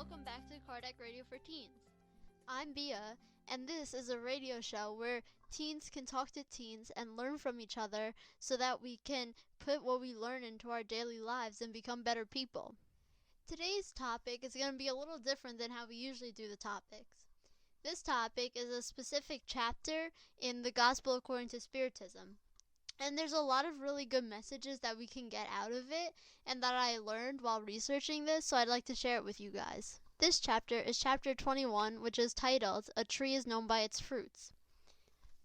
welcome back to Kardec Radio for Teens. I'm Bia, and this is a radio show where teens can talk to teens and learn from each other so that we can put what we learn into our daily lives and become better people. Today's topic is going to be a little different than how we usually do the topics. This topic is a specific chapter in the Gospel according to Spiritism. And there's a lot of really good messages that we can get out of it and that I learned while researching this, so I'd like to share it with you guys. This chapter is chapter 21, which is titled, A Tree is Known by Its Fruits.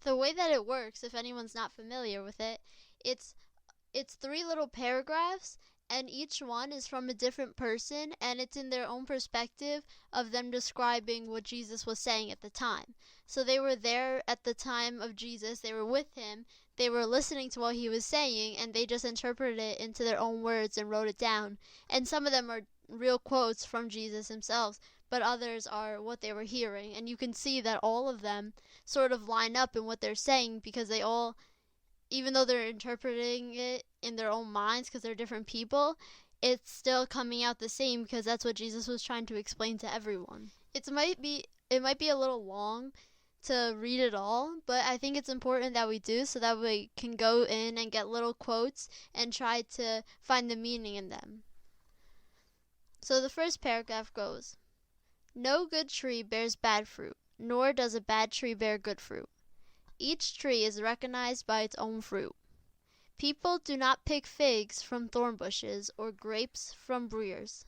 The way that it works, if anyone's not familiar with it, it's 3 little paragraphs, and each one is from a different person, and it's in their own perspective of them describing what Jesus was saying at the time. So they were there at the time of Jesus, they were with him, they were listening to what he was saying, and they just interpreted it into their own words and wrote it down. And some of them are real quotes from Jesus himself, but others are what they were hearing. And you can see that all of them sort of line up in what they're saying, because they all, even though they're interpreting it in their own minds because they're different people, it's still coming out the same because that's what Jesus was trying to explain to everyone. It might be a little long to read it all, but I think it's important that we do so that we can go in and get little quotes and try to find the meaning in them. So the first paragraph goes, No good tree bears bad fruit, nor does a bad tree bear good fruit. Each tree is recognized by its own fruit. People do not pick figs from thorn bushes or grapes from briars.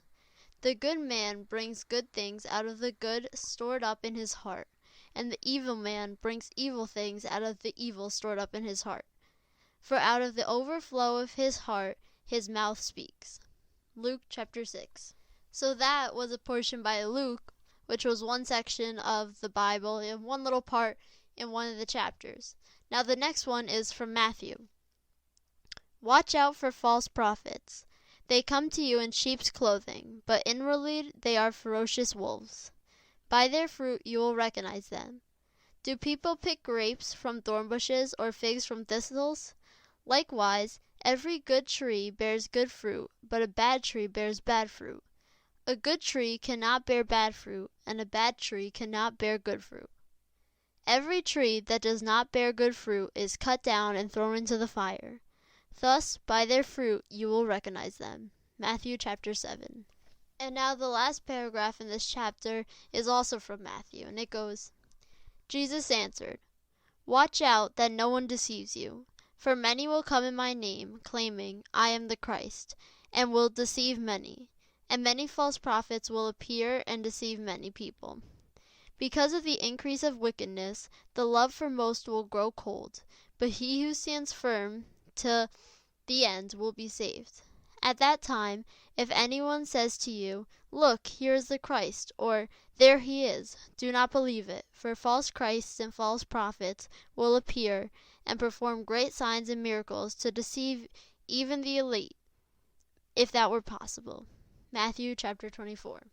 The good man brings good things out of the good stored up in his heart, and the evil man brings evil things out of the evil stored up in his heart. For out of the overflow of his heart his mouth speaks. Luke chapter 6. So that was a portion by Luke, which was one section of the Bible, in one little part in one of the chapters. Now the next one is from Matthew. Watch out for false prophets. They come to you in sheep's clothing, but inwardly they are ferocious wolves. By their fruit you will recognize them. Do people pick grapes from thorn bushes or figs from thistles? Likewise, every good tree bears good fruit, but a bad tree bears bad fruit. A good tree cannot bear bad fruit, and a bad tree cannot bear good fruit. Every tree that does not bear good fruit is cut down and thrown into the fire. Thus, by their fruit you will recognize them. Matthew chapter 7. And now the last paragraph in this chapter is also from Matthew, and it goes, Jesus answered, Watch out that no one deceives you, for many will come in my name, claiming, I am the Christ, and will deceive many. And many false prophets will appear and deceive many people. Because of the increase of wickedness, the love for most will grow cold, but he who stands firm to the end will be saved. At that time, if anyone says to you, Look, here is the Christ, or There he is, do not believe it, for false Christs and false prophets will appear and perform great signs and miracles to deceive even the elite, if that were possible. Matthew chapter 24.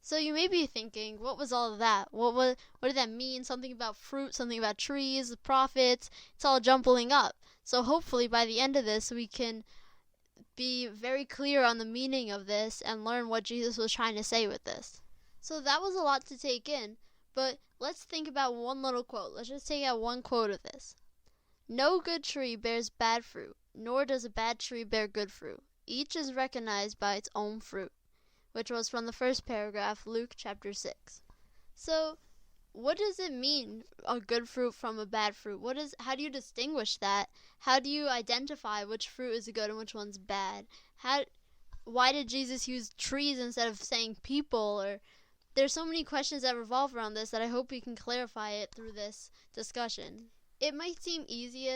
So you may be thinking, what was all of that? What did that mean? Something about fruit, something about trees, prophets. It's all jumbling up. So hopefully by the end of this we can be very clear on the meaning of this and learn what Jesus was trying to say with this. So that was a lot to take in, but let's think about one little quote. Let's just take out one quote of this. No good tree bears bad fruit, nor does a bad tree bear good fruit. Each is recognized by its own fruit, which was from the first paragraph, Luke chapter 6. So, what does it mean, a good fruit from a bad fruit? How do you distinguish that? How do you identify which fruit is good and which one's bad? Why did Jesus use trees instead of saying people? Or there's so many questions that revolve around this that I hope we can clarify it through this discussion. It might seem easy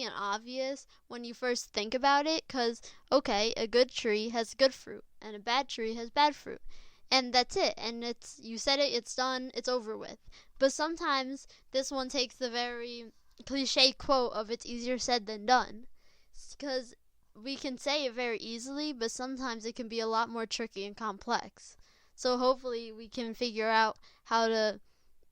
and obvious when you first think about it, because, okay, a good tree has good fruit, and a bad tree has bad fruit. And that's it, and you said it, it's done, it's over with. But sometimes this one takes the very cliche quote of it's easier said than done, because we can say it very easily, but sometimes it can be a lot more tricky and complex. So hopefully we can figure out how to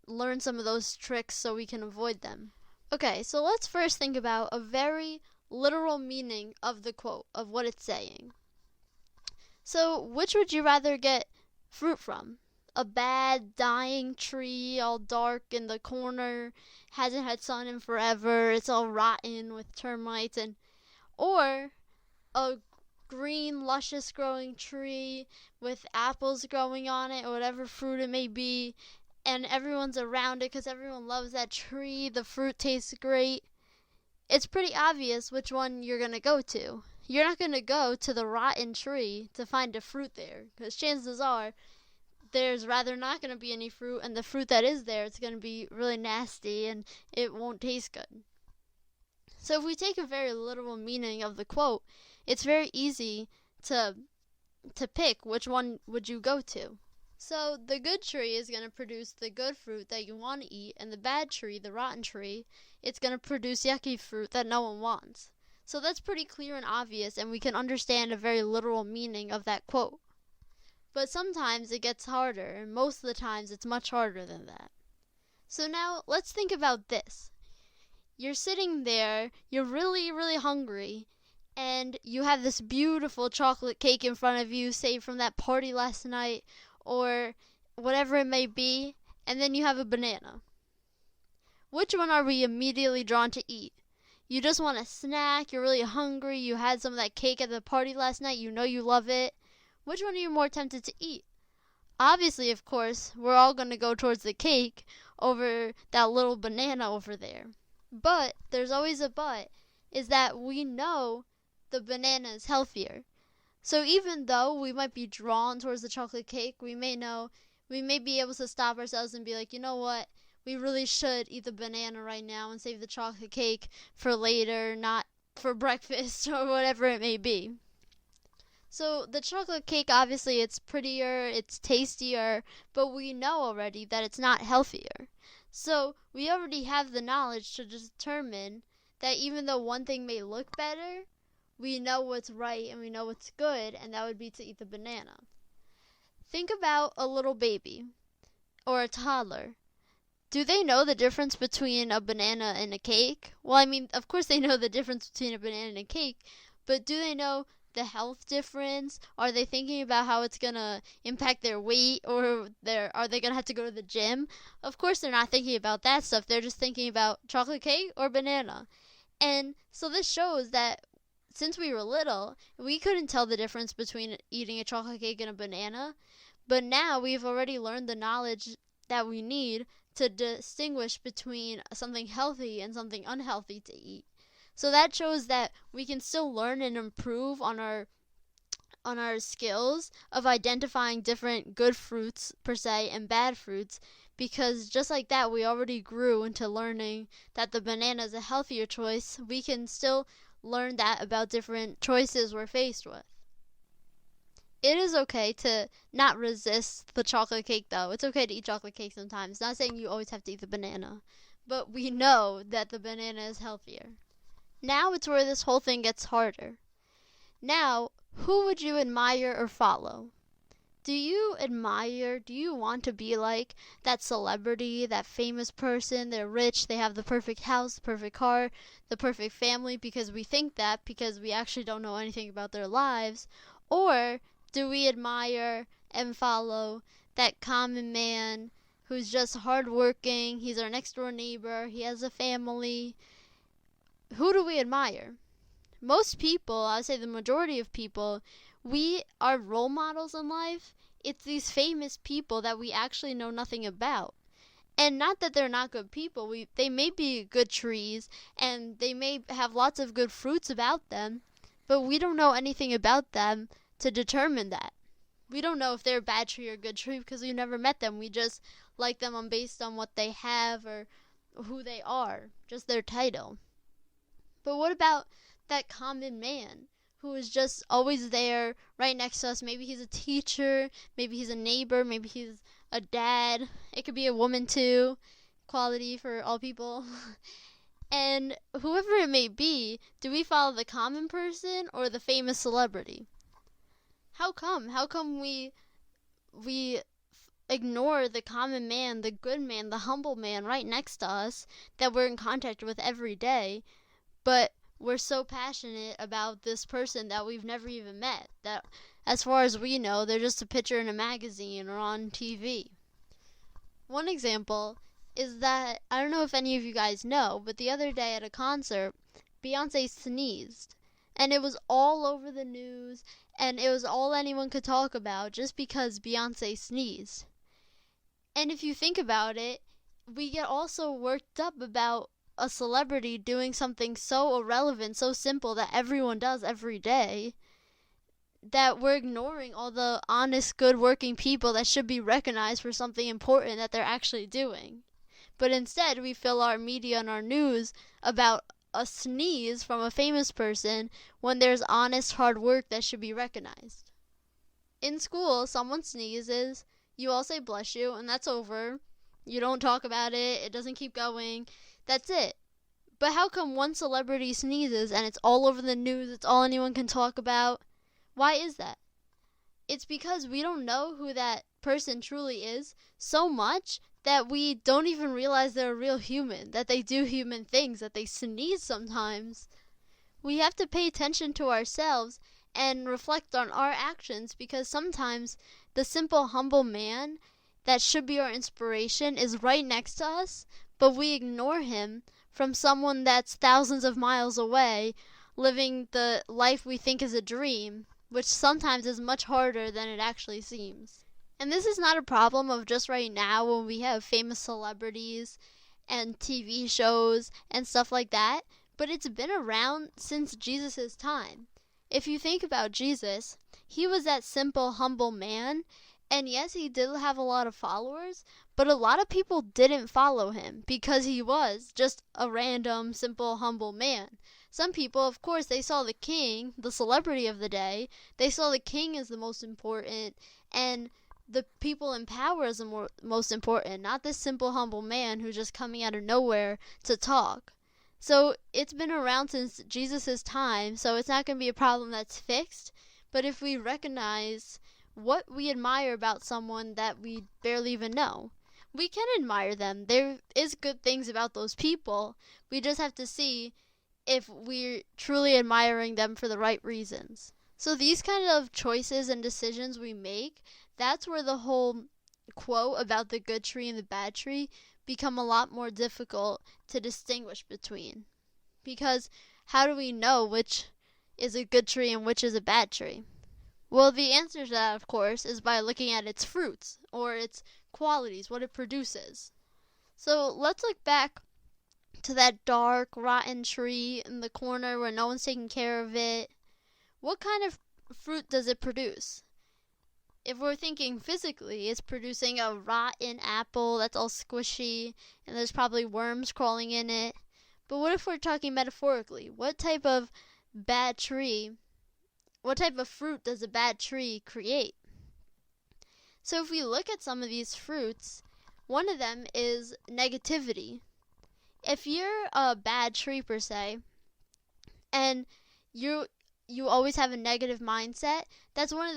learn some of those tricks so we can avoid them. Okay, so let's first think about a very literal meaning of the quote, of what it's saying. So which would you rather get fruit from? A bad, dying tree, all dark in the corner, hasn't had sun in forever, it's all rotten with termites, or a green, luscious growing tree with apples growing on it, or whatever fruit it may be, and everyone's around it because everyone loves that tree, the fruit tastes great. It's pretty obvious which one you're going to go to. You're not going to go to the rotten tree to find a fruit there, because chances are there's rather not going to be any fruit, and the fruit that is there, it's going to be really nasty and it won't taste good. So if we take a very literal meaning of the quote, it's very easy to pick which one would you go to. So the good tree is going to produce the good fruit that you want to eat, and the bad tree, the rotten tree, it's going to produce yucky fruit that no one wants. So that's pretty clear and obvious, and we can understand a very literal meaning of that quote. But sometimes it gets harder, and most of the times it's much harder than that. So now let's think about this. You're sitting there, you're really, really hungry, and you have this beautiful chocolate cake in front of you, say from that party last night, or whatever it may be, and then you have a banana. Which one are we immediately drawn to eat? You just want a snack, you're really hungry, you had some of that cake at the party last night, you know you love it. Which one are you more tempted to eat? Obviously, of course, we're all going to go towards the cake over that little banana over there. But there's always a but, is that we know the banana is healthier. So even though we might be drawn towards the chocolate cake, we may be able to stop ourselves and be like, you know what, we really should eat the banana right now and save the chocolate cake for later, not for breakfast or whatever it may be. So the chocolate cake, obviously it's prettier, it's tastier, but we know already that it's not healthier. So we already have the knowledge to determine that even though one thing may look better, we know what's right and we know what's good, and that would be to eat the banana. Think about a little baby or a toddler. Do they know the difference between a banana and a cake? Well, I mean, of course they know the difference between a banana and a cake, but do they know the health difference? Are they thinking about how it's going to impact their weight, or are they going to have to go to the gym? Of course they're not thinking about that stuff. They're just thinking about chocolate cake or banana. And so this shows that since we were little, we couldn't tell the difference between eating a chocolate cake and a banana. But now we've already learned the knowledge that we need to distinguish between something healthy and something unhealthy to eat. So that shows that we can still learn and improve on our skills of identifying different good fruits per se and bad fruits, because just like that we already grew into learning that the banana is a healthier choice. We can still learn that about different choices we're faced with. It is okay to not resist the chocolate cake though. It's okay to eat chocolate cake sometimes. Not saying you always have to eat the banana, but we know that the banana is healthier. Now it's where this whole thing gets harder. Now, who would you admire or follow? Do you want to be like that celebrity, that famous person? They're rich, they have the perfect house, the perfect car, the perfect family, because we think that because we actually don't know anything about their lives? Or do we admire and follow that common man who's just hardworking, he's our next door neighbor, he has a family? Who do we admire? Most people, I would say the majority of people, we are role models in life. It's these famous people that we actually know nothing about. And not that they're not good people. They may be good trees and they may have lots of good fruits about them, but we don't know anything about them to determine that. We don't know if they're a bad tree or a good tree because we never met them. We just like them based on what they have or who they are, just their title. But what about that common man who is just always there right next to us? Maybe he's a teacher, maybe he's a neighbor, maybe he's a dad. It could be a woman too. Equality for all people. And whoever it may be, do we follow the common person or the famous celebrity? How come? How come we ignore the common man, the good man, the humble man right next to us that we're in contact with every day? But we're so passionate about this person that we've never even met, that As far as we know, they're just a picture in a magazine or on TV. One example is that, I don't know if any of you guys know, but the other day at a concert, Beyonce sneezed. And it was all over the news, and it was all anyone could talk about just because Beyonce sneezed. And if you think about it, we get also worked up about a celebrity doing something so irrelevant, so simple that everyone does every day, that we're ignoring all the honest, good working people that should be recognized for something important that they're actually doing. But instead, we fill our media and our news about a sneeze from a famous person when there's honest, hard work that should be recognized. In school, someone sneezes, you all say bless you, and that's over. You don't talk about it, it doesn't keep going, that's it. But how come one celebrity sneezes and it's all over the news, it's all anyone can talk about? Why is that? It's because we don't know who that person truly is so much that we don't even realize they're a real human, that they do human things, that they sneeze sometimes. We have to pay attention to ourselves and reflect on our actions, because sometimes the simple, humble man that should be our inspiration is right next to us, but we ignore him from someone that's thousands of miles away, living the life we think is a dream, which sometimes is much harder than it actually seems. And this is not a problem of just right now when we have famous celebrities and TV shows and stuff like that, but it's been around since Jesus' time. If you think about Jesus, he was that simple, humble man, and yes, he did have a lot of followers, but a lot of people didn't follow him because he was just a random, simple, humble man. Some people, of course, they saw the king, the celebrity of the day, they saw the king as the most important, and the people in power as the most important, not this simple, humble man who's just coming out of nowhere to talk. So it's been around since Jesus' time, so it's not going to be a problem that's fixed, but if we recognize what we admire about someone that we barely even know, we can admire them. There is good things about those people. We just have to see if we're truly admiring them for the right reasons. So these kind of choices and decisions we make, that's where the whole quote about the good tree and the bad tree become a lot more difficult to distinguish between. Because how do we know which is a good tree and which is a bad tree? Well, the answer to that, of course, is by looking at its fruits, or its qualities, what it produces. So let's look back to that dark, rotten tree in the corner where no one's taking care of it. What kind of fruit does it produce? If we're thinking physically, it's producing a rotten apple that's all squishy, and there's probably worms crawling in it. But what if we're talking metaphorically? What type of fruit does a bad tree create? So if we look at some of these fruits, one of them is negativity. If you're a bad tree per se, and you always have a negative mindset, that's one of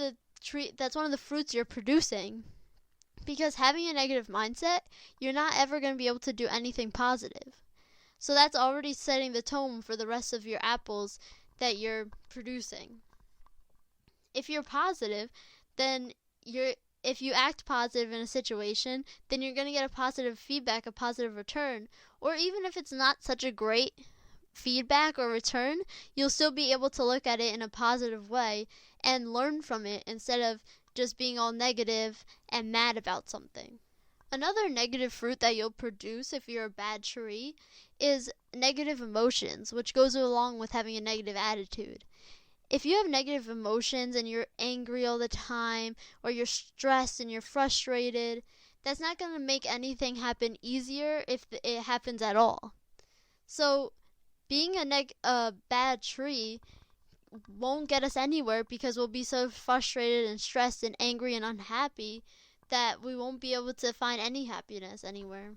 the fruits you're producing. Because having a negative mindset, you're not ever going to be able to do anything positive. So that's already setting the tone for the rest of your apples that you're producing. If you're positive, then if you act positive in a situation, then you're going to get a positive feedback, a positive return. Or even if it's not such a great feedback or return, you'll still be able to look at it in a positive way and learn from it instead of just being all negative and mad about something. Another negative fruit that you'll produce if you're a bad tree is negative emotions, which goes along with having a negative attitude. If you have negative emotions and you're angry all the time, or you're stressed and you're frustrated, that's not going to make anything happen easier if it happens at all. So being a bad tree won't get us anywhere, because we'll be so frustrated and stressed and angry and unhappy that we won't be able to find any happiness anywhere.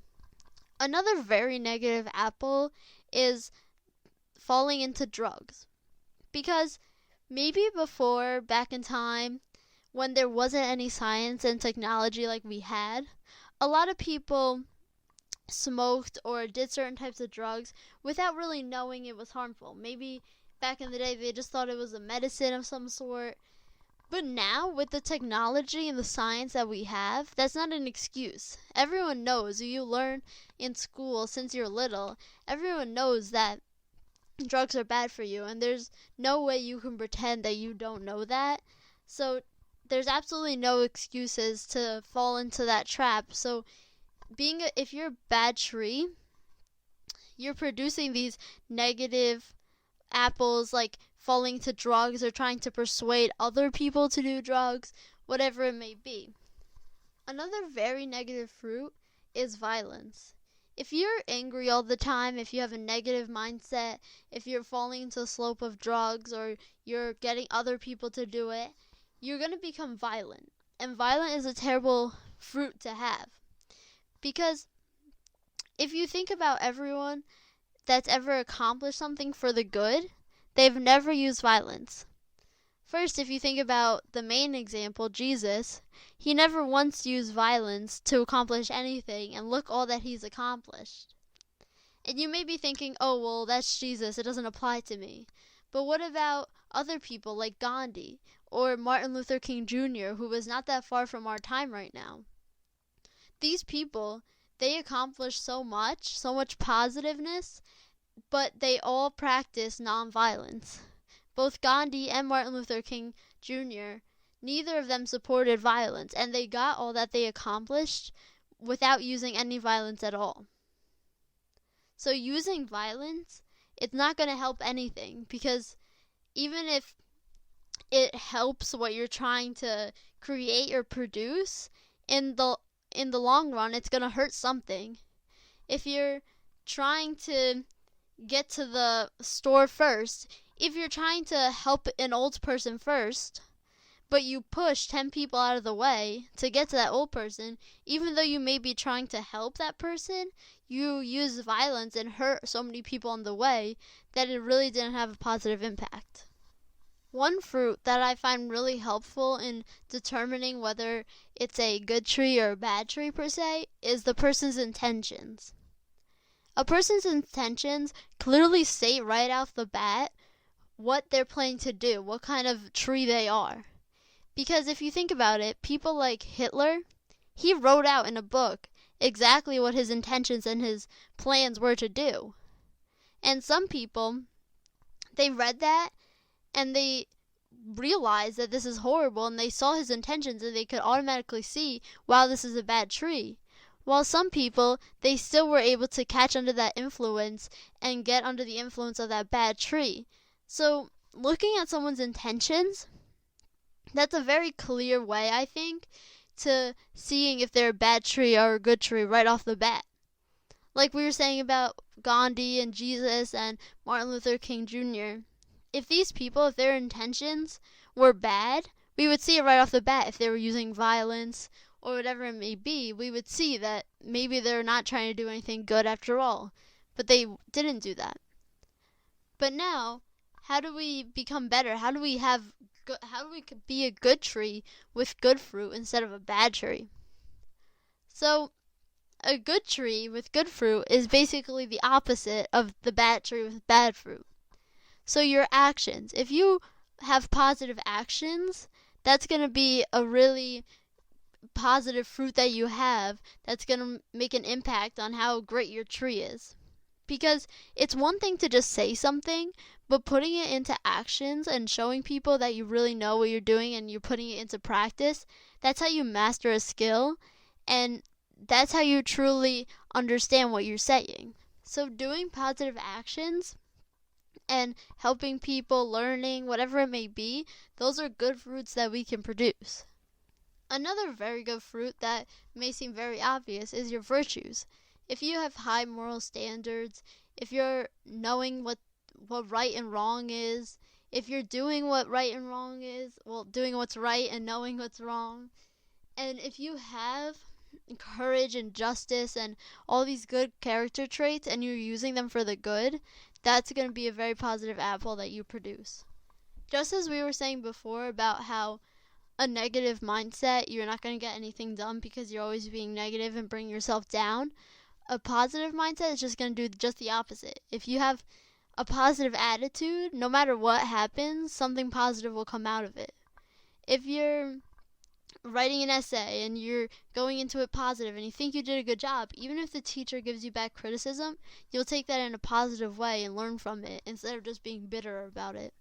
Another very negative apple is falling into drugs. Because maybe before, back in time, when there wasn't any science and technology like we had, a lot of people smoked or did certain types of drugs without really knowing it was harmful. Maybe back in the day they just thought it was a medicine of some sort, But now, with the technology and the science that we have, that's not an excuse. Everyone knows, you learn in school since you're little, everyone knows that drugs are bad for you, and there's no way you can pretend that you don't know that. So there's absolutely no excuses to fall into that trap. So if you're a bad tree, you're producing these negative apples, like falling to drugs or trying to persuade other people to do drugs, whatever it may be. Another very negative fruit is violence. If you're angry all the time, if you have a negative mindset, if you're falling into the slope of drugs or you're getting other people to do it, you're going to become violent. And violent is a terrible fruit to have. Because if you think about everyone that's ever accomplished something for the good, they've never used violence. First, if you think about the main example, Jesus, he never once used violence to accomplish anything, and look all that he's accomplished. And you may be thinking, oh, well, that's Jesus, it doesn't apply to me. But what about other people like Gandhi or Martin Luther King Jr., who was not that far from our time right now? These people, they accomplished so much positiveness, but they all practice nonviolence. Both Gandhi and Martin Luther King Jr., neither of them supported violence, and they got all that they accomplished without using any violence at all. So using violence, it's not going to help anything, because even if it helps what you're trying to create or produce, in the long run, it's going to hurt something. If you're trying to get to the store first, if you're trying to help an old person first, but you push 10 people out of the way to get to that old person, even though you may be trying to help that person, you use violence and hurt so many people on the way that it really didn't have a positive impact. One fruit that I find really helpful in determining whether it's a good tree or a bad tree per se is the person's intentions. A person's intentions clearly state right off the bat what they're planning to do, what kind of tree they are. Because if you think about it, people like Hitler, he wrote out in a book exactly what his intentions and his plans were to do. And some people, they read that and they realized that this is horrible, and they saw his intentions and they could automatically see, wow, this is a bad tree. While some people, they still were able to catch under that influence and get under the influence of that bad tree. So looking at someone's intentions, that's a very clear way, I think, to seeing if they're a bad tree or a good tree right off the bat. Like we were saying about Gandhi and Jesus and Martin Luther King Jr. If these people, if their intentions were bad, we would see it right off the bat. If they were using violence or whatever it may be, we would see that maybe they're not trying to do anything good after all. But they didn't do that. But now, how do we become better? How do we be a good tree with good fruit instead of a bad tree? So a good tree with good fruit is basically the opposite of the bad tree with bad fruit. So your actions, if you have positive actions, that's going to be a really positive fruit that you have that's going to make an impact on how great your tree is. Because it's one thing to just say something, but putting it into actions and showing people that you really know what you're doing and you're putting it into practice, that's how you master a skill, and that's how you truly understand what you're saying. So doing positive actions and helping people, learning, whatever it may be, those are good fruits that we can produce. Another very good fruit that may seem very obvious is your virtues. If you have high moral standards, if you're knowing what right and wrong is, if you're doing what right and wrong is, well, doing what's right and knowing what's wrong, and if you have courage and justice and all these good character traits and you're using them for the good, that's going to be a very positive apple that you produce. Just as we were saying before about how a negative mindset, you're not going to get anything done because you're always being negative and bring yourself down. A positive mindset is just going to do just the opposite. If you have a positive attitude, no matter what happens, something positive will come out of it. if you're writing an essay and you're going into it positive and you think you did a good job, even if the teacher gives you back criticism, you'll take that in a positive way and learn from it instead of just being bitter about it.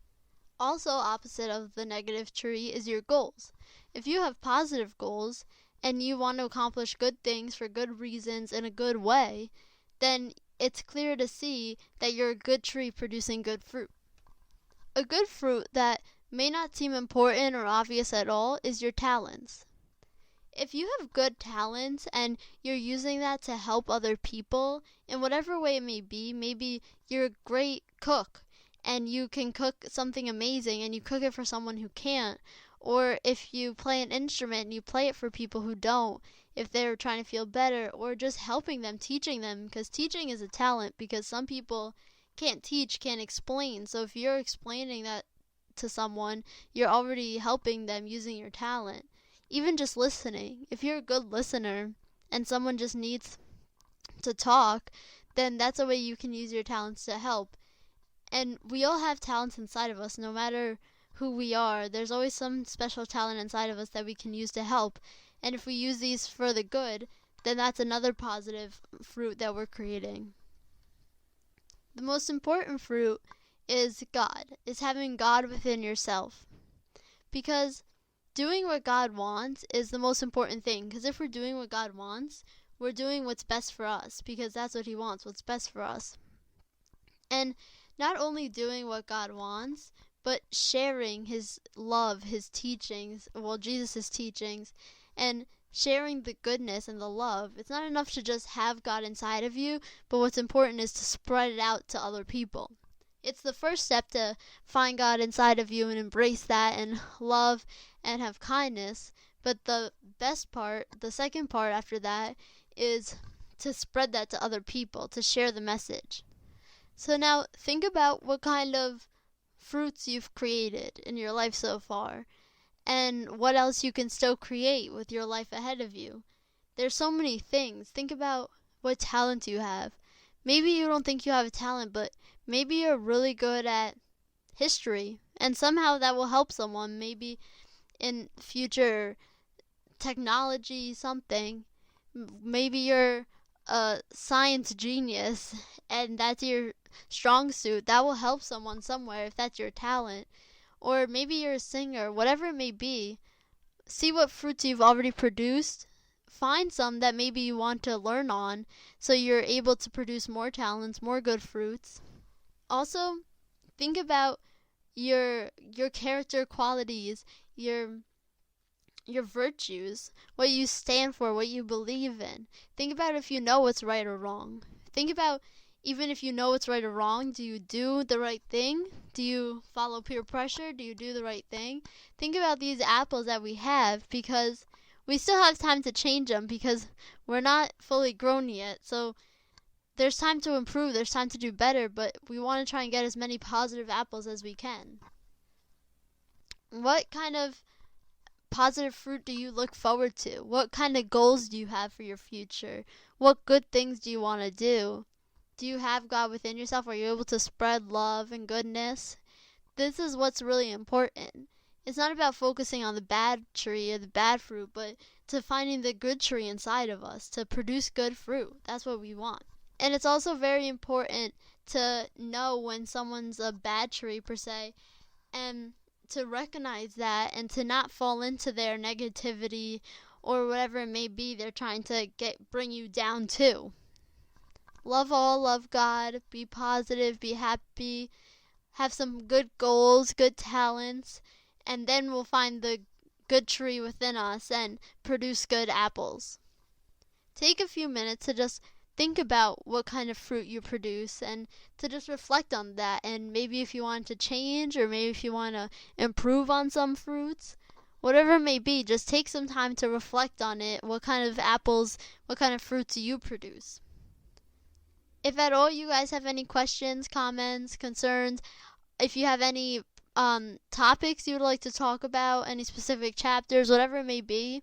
Also, opposite of the negative tree is your goals. If you have positive goals and you want to accomplish good things for good reasons in a good way, then it's clear to see that you're a good tree producing good fruit. A good fruit that may not seem important or obvious at all is your talents. If you have good talents and you're using that to help other people in whatever way it may be, maybe you're a great cook and you can cook something amazing and you cook it for someone who can't, or if you play an instrument and you play it for people who don't, if they're trying to feel better, or just helping them, teaching them, because teaching is a talent, because some people can't teach, can't explain. So if you're explaining that to someone, you're already helping them using your talent. Even just listening. If you're a good listener and someone just needs to talk, then that's a way you can use your talents to help. And we all have talents inside of us, no matter who we are. There's always some special talent inside of us that we can use to help. And if we use these for the good, then that's another positive fruit that we're creating. The most important fruit is God, is having God within yourself. Because doing what God wants is the most important thing. Because if we're doing what God wants, we're doing what's best for us. Because that's what He wants, what's best for us. And not only doing what God wants, but sharing His love, His teachings, Jesus' teachings, and sharing the goodness and the love. It's not enough to just have God inside of you, but what's important is to spread it out to other people. It's the first step to find God inside of you and embrace that and love and have kindness. But the best part, the second part after that, is to spread that to other people, to share the message. So now think about what kind of fruits you've created in your life so far, and what else you can still create with your life ahead of you. There's so many things. Think about what talent you have. Maybe you don't think you have a talent, but maybe you're really good at history, and somehow that will help someone, maybe in future technology, something. Maybe you're a science genius, and that's your strong suit. That will help someone somewhere if that's your talent. Or maybe you're a singer, whatever it may be. See what fruits you've already produced. Find some that maybe you want to learn on, so you're able to produce more talents, more good fruits. Also, think about your character qualities, your virtues, what you stand for, what you believe in. Think about if you know what's right or wrong. Think about even if you know what's right or wrong, do you do the right thing? Do you follow peer pressure? Do you do the right thing? Think about these apples that we have, because we still have time to change them, because we're not fully grown yet. So there's time to improve, there's time to do better, but we want to try and get as many positive apples as we can. What kind of positive fruit do you look forward to? What kind of goals do you have for your future? What good things do you want to do? Do you have God within yourself? Are you able to spread love and goodness? This is what's really important. It's not about focusing on the bad tree or the bad fruit, but to finding the good tree inside of us, to produce good fruit. That's what we want. And it's also very important to know when someone's a bad tree, per se, and to recognize that and to not fall into their negativity or whatever it may be they're trying to bring you down to. Love all, love God, be positive, be happy, have some good goals, good talents, and then we'll find the good tree within us and produce good apples. Take a few minutes to just think about what kind of fruit you produce and to just reflect on that, and maybe if you want to change or maybe if you want to improve on some fruits, whatever it may be, just take some time to reflect on it, what kind of apples, what kind of fruits you produce. If at all you guys have any questions, comments, concerns, if you have any topics you would like to talk about, any specific chapters, whatever it may be,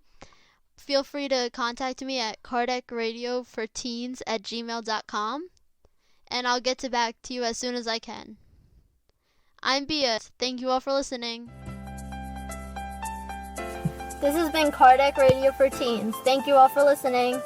feel free to contact me at kardecradioforteens@gmail.com, and I'll get back to you as soon as I can. I'm Bia. Thank you all for listening. This has been Kardec Radio for Teens. Thank you all for listening.